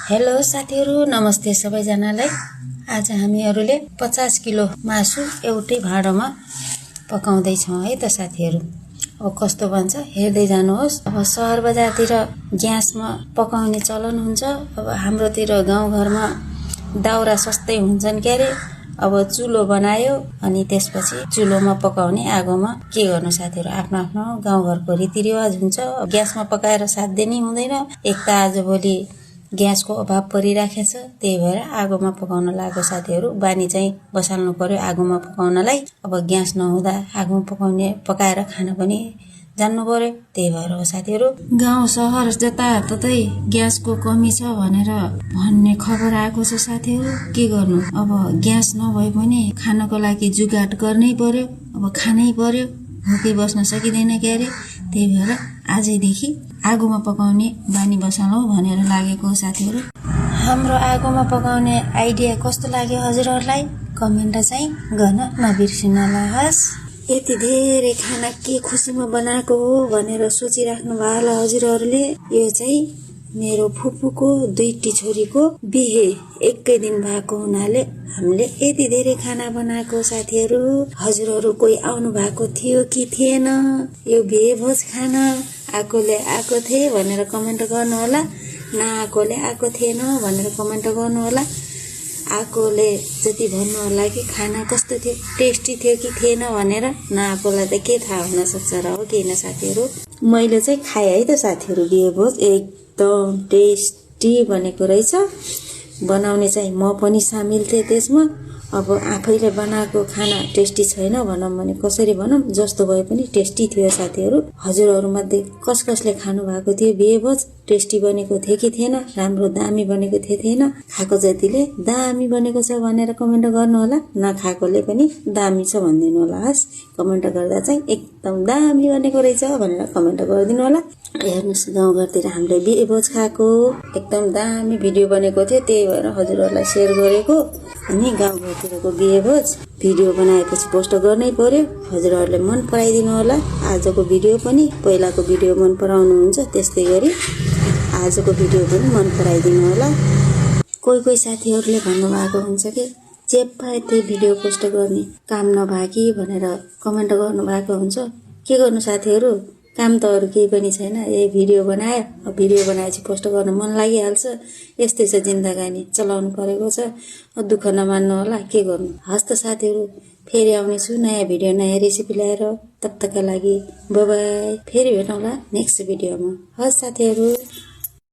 Hello साथीहरु, नमस्ते सबैजनालाई। आज हामीहरुले 50 किलो मासु एउटै भाँडोमा पकाउँदै छौं है त साथीहरु। अब कस्तो बन्छ हेर्दै जानुहोस्। अब शहर बजारतिर ग्यासमा पकाउने चलन हुन्छ। अब हाम्रोतिर गाउँघरमा दाउरा सस्तै हुन्छन् क्यारे। अब चुलो बनायो अनि त्यसपछि चुलोमा पकाउने आगोमा के गर्नु साथीहरु, आफ्नो आफ्नो गाउँघरको रीतिरिवाज हुन्छ। ग्यासमा पकाएर साध्य नै हुँदैन। एक त आजभोलि ग्यासको अभाव परिराखेछ, त्यही भएर आगोमा पकाउन लाग्यो साथीहरु। बानी चाहिँ बसाल्नु पर्यो आगोमा पकाउनलाई। अब ग्यास नहुँदा आगोमा पकाएर खान पनि जान्नु पर्यो, त्यही भएर हो साथीहरु। गाउँ शहर जताततै ग्यासको कमी छ भनेर भन्ने खबर आएको छ साथीहरु। के गर्नु, अब ग्यास नभए पनि खानको लागि जुगाड गर्नै पर्यो। अब खानै पर्यो, भोकै बस्न सकिदैन क्यारे। त्यही भएर आजैदेखि आगोमा पकाउने बानी बसालौं भनेर लागेको हो साथीहरु। हाम्रो आगोमा पकाउने आइडिया कस्तो लाग्यो हजुरहरुलाई कमेन्ट चाहिँ गर्न नबिर्सिनुहोस्। यति धेरै खाना के खुसीमा बनाएको हो भनेर सोचिराख्नु भयो होला हजुरहरुले। यो चाहिँ मेरो फुपूको दुईटी छोरीको बिहे एकै दिन भएको हुनाले हामीले यति धेरै खाना बनाएको साथीहरु। हजुरहरु कोही आउनु भएको थियो कि थिएन यो बिहे भोज खान? आकोले आको थिए भनेर कमेन्ट गर्नु होला, नआकोले आको थिएन भनेर कमेन्ट गर्नु होला। आकोले जति भन्नु होला कि खाना कस्तो थियो, टेस्टी थियो कि थिएन भनेर, नआकोलाई त के थाहा हुन सक्छ र हो किन साथीहरु। मैले चाहिँ खाए है त साथीहरु बिहे भोज, एकदम टेस्टी बनेको रहेछ। बनाउने चाहिँ म पनि सामिल थिए त्यसमा। अब आफैले बनाएको खाना टेस्टी छैन भनौं भने कसरी भनौं, जस्तो भए पनि टेस्टी थियो साथीहरु। हजुरहरु मध्ये कसले खानु भएको थियो बिहे भोज? टेस्टी बनेको थियो कि थिएन? राम्रो दामी बनेको थियो थिएन? खाएको जतिले दामी बनेको छ भनेर कमेन्ट गर्नु होला, नखाएकोले पनि दामी छ भनिदिनु होला। हस्, कमेन्ट गर्दा चाहिँ एकदम दामी बनेको रहेछ भनेर कमेन्ट गरिदिनु होला। हेर्नुस्, गाउँघरतिर हामीले बिहे भोज खाएको एकदम दामी भिडियो बनेको थियो, त्यही भएर हजुरहरुलाई शेयर गरेको। अनि गाउँघरतिरको बिहे भोज भिडियो बनाएपछि पोस्ट गर्नै पर्यो। हजुरहरुले मन पराइदिनु होला। आजको भिडियो पनि पहिलाको भिडियो मन पराउनुहुन्छ, त्यस्तै गरी आजको भिडियो पनि मन पराइदिनु होला। कोही साथीहरुले भन्नुभएको हुन्छ कि जे पाए त्यही भिडियो पोस्ट गर्ने, काम नभएकी भनेर कमेन्ट गर्नुभएको हुन्छ। के गर्नु साथीहरु, काम त अरु केही पनि छैन। यही भिडियो बनायो, अब भिडियो बनाएपछि पोस्ट गर्न मन लागिहाल्छ। यस्तै छ जिन्दगानी, चलाउनु परेको छ। दुःख नमान्नु होला, के गर्नु। हस् त साथीहरु, फेरि आउने छु नयाँ भिडियो नयाँ रेसिपी लिएर। तबतकका लागि बाइ बाइ। फेरि भेटौँला नेक्स्ट भिडियोमा। हस् साथीहरु।